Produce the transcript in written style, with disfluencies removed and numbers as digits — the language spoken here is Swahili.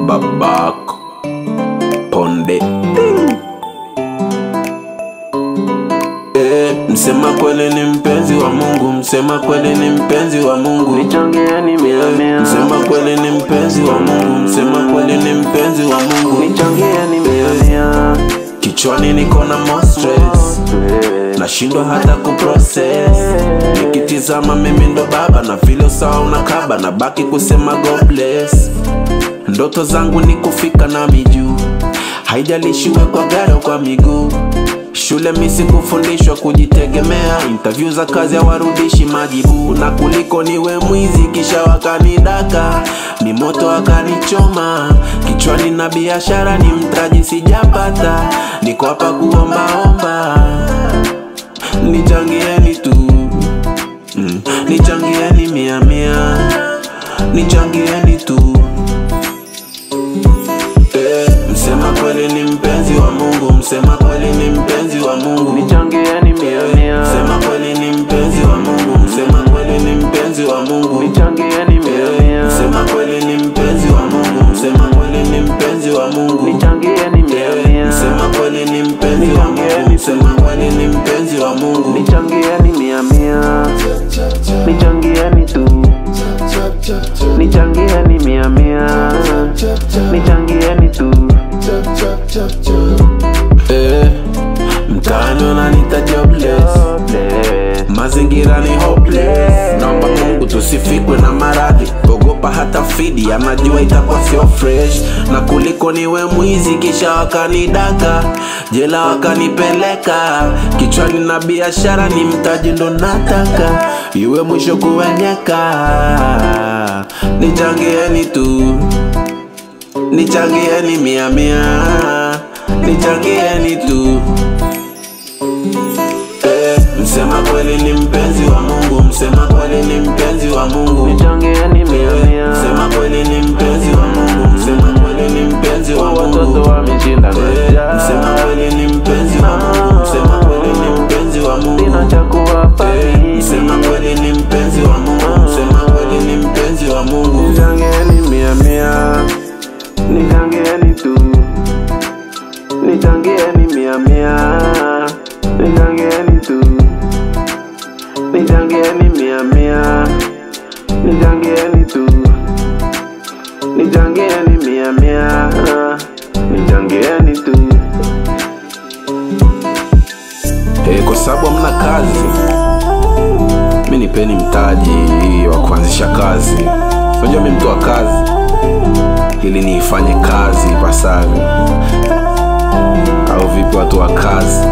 Babak Ponde. Msema kweli ni mpenzi wa Mungu, msema kweli ni mpenzi wa Mungu. Nichangieni mia mia. Msema kweli ni mpenzi wa Mungu, msema kweli ni mpenzi wa Mungu. Nichangieni mia mia. Kichwani niko na more stress, nashindwa hata kuprocess. Nikitizama mimi ndo baba na vile usawa unakaba, na baki kusema God bless. Ndoto zangu ni kufika na miju, haijalishiwe kwa gari au kwa miguu. Shule misi kufundishwa kujitegemea, interview za kazi hawarudishi majibu. Na kuliko niwe mwizi kisha wakanidaka, ni moto wakanichoma. Kichwani na biashara ni mtaji sijapata, niko hapa kuombaomba. Nichangieni tu, nichangieni mia mia, nichangieni tu. Msema kweli ni mpenzi wa Mungu, msema kweli ni mpenzi wa Mungu. Nichangieni mia mia. Msema kweli ni mpenzi wa Mungu, msema kweli ni mpenzi wa Mungu. Nichangieni mia mia. Msema kweli ni mpenzi wa Mungu, msema kweli ni mpenzi wa Mungu. Nichangieni mia mia. Msema kweli ni mpenzi wa Mungu, msema kweli ni mpenzi wa Mungu. Nichangieni mia mia. Nichangieni tu. Nichangieni mia mia. Nichangieni tu. Mtaani unanita jobless, mazingira ni hopeless. Naomba Mungu tusifikwe na maradhi, ogopa hata fidi, anajua itakuwa sio fresh. Na kuliko niwe mwizi kisha wakanidaka, jela wakanipeleka. Kichwani na biashara ni mtaji ndo nataka, iwe mwisho kuwenyeka. Nichangieni tu, nichangieni mia mia, nichangieni tu. Msema kweli ni mpenzi wa Mungu, msema kweli ni mpenzi wa Mungu. Nichangieni mia mia. Msema kweli ni mpenzi wa Mungu, msema kweli ni mpenzi wa Mungu. Watoto wameshinda njaa. Msema kweli ni mpenzi wa Mungu, msema kweli ni mpenzi wa Mungu. Sina cha kuwapa mimi. Msema kweli ni mpenzi wa Mungu, msema kweli ni mpenzi wa Mungu. Nichangieni mia mia. Nichangieni tu. Nichangieni mia mia. Nichangieni tu. Nichangieni mia mia. Nichangieni tu. Nichangieni mia mia. Nichangieni tu. Kwa sababu hamna kazi, mimi nipeni mtaji wa kuanzisha kazi. Unajua mimi mtu wa kazi, ili niifanye kazi ipasavyo. Au vipi watu wa kazi?